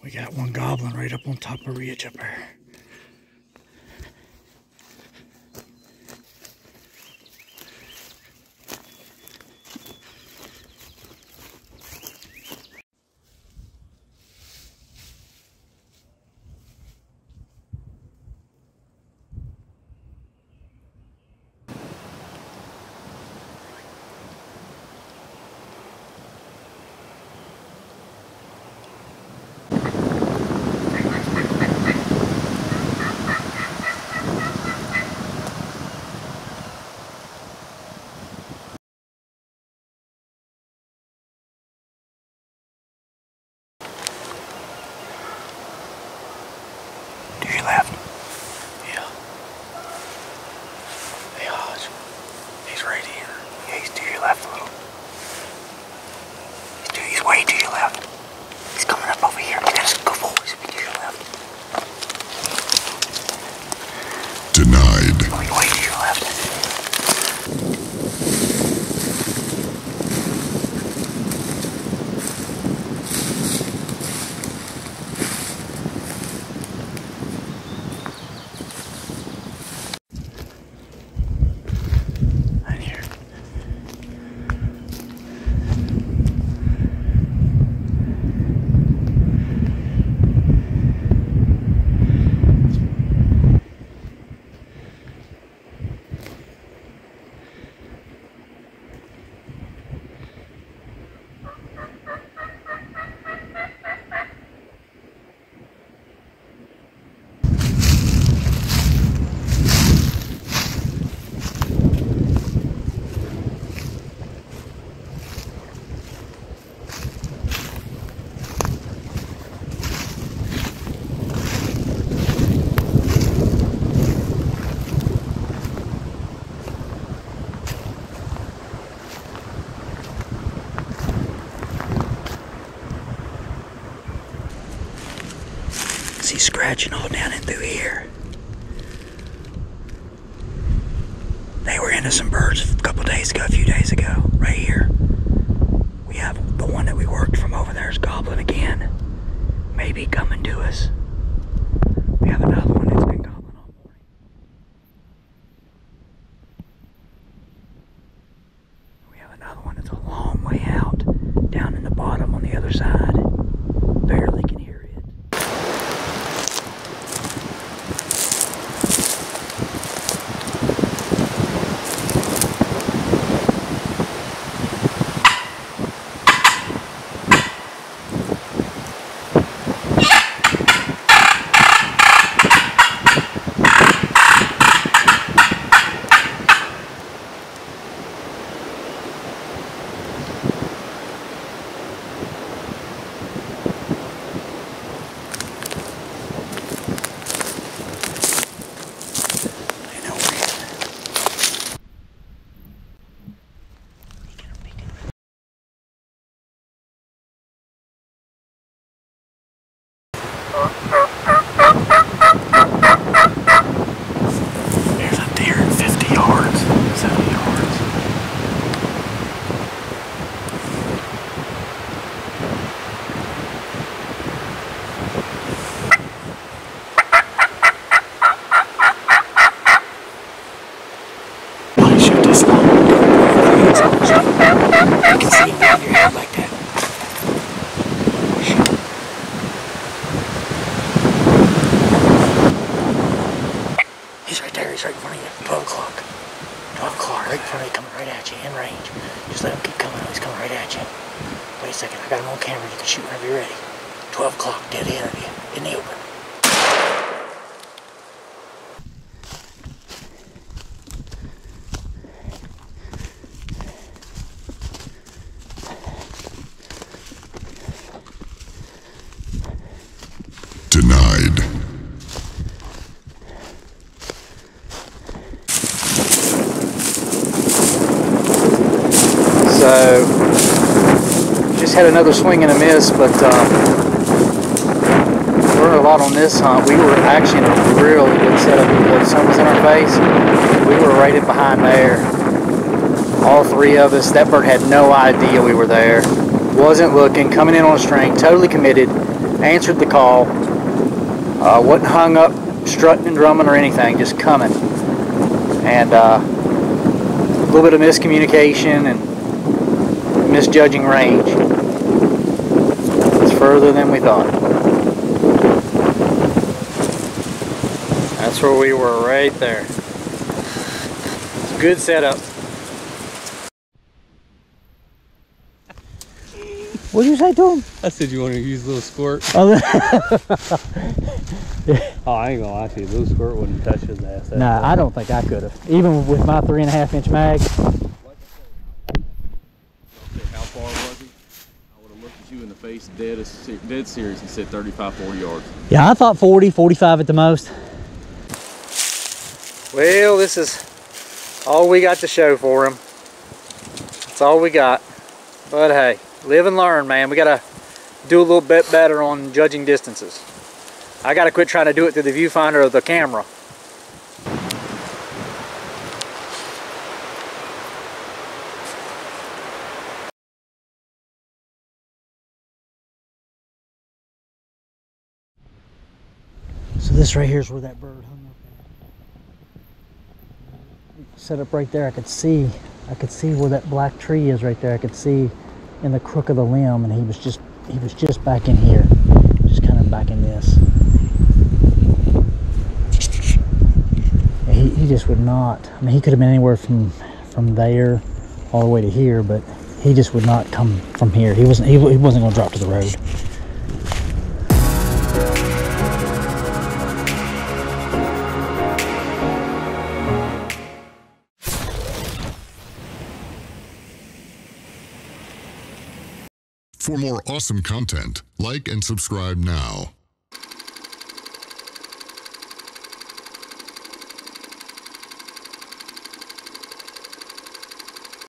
We got one goblin right up on top of a ridge up there. To your left. Yeah. Yeah, he's right here. Yeah, he's to your left a little. He's way to your left. He's coming up over here. You gotta go forward. He's to your left. Denied. Going way to your left. See scratching all down and through here. They were into some birds a few days ago, right here. We have the one that we worked from over there is gobbling again. Maybe coming to us. We have another one that's been gobbling all morning. We have another one that's a long way out, down in the bottom on the other side. Barely can hear it. There's a deer at 50 yards, 70 yards. Why shoot this long? You can see him down your head like that. He's right there, he's right in front of you. 12 o'clock. 12 o'clock, right in front of you, coming right at you, in range. Just let him keep coming, he's coming right at you. Wait a second, I got him on camera, you can shoot whenever you're ready. 12 o'clock, dead ahead of you, in the open. Denied. So, just had another swing and a miss, but learned a lot on this hunt. We were actually in a really good setup. The sun was in our face. We were right in behind there. All three of us. That bird had no idea we were there. Wasn't looking, coming in on a string, totally committed. answered the call. Wasn't hung up strutting and drumming or anything, just coming. And a little bit of miscommunication and misjudging range. It's further than we thought. That's where we were, right there. It's a good setup. What did you say to him? I said you want to use a little squirt. Oh, Oh, I ain't gonna lie to you, a little squirt wouldn't touch his ass. nah, I don't think I could have. Even with my 3.5-inch mag. How far was he? I would have looked at you in the face dead serious and said 35, 40 yards. Yeah, I thought 40, 45 at the most. Well, this is all we got to show for him. That's all we got. But hey, live and learn, man. We gotta do a little bit better on judging distances. I gotta quit trying to do it through the viewfinder of the camera. So this right here is where that bird hung up. Set up right there, I could see where that black tree is right there. I could see in the crook of the limb, and he was just back in here, just kind of back in this. He just would not. I mean, he could have been anywhere from there all the way to here, but he just would not come from here. He wasn't going to drop to the road. For more awesome content, like and subscribe now.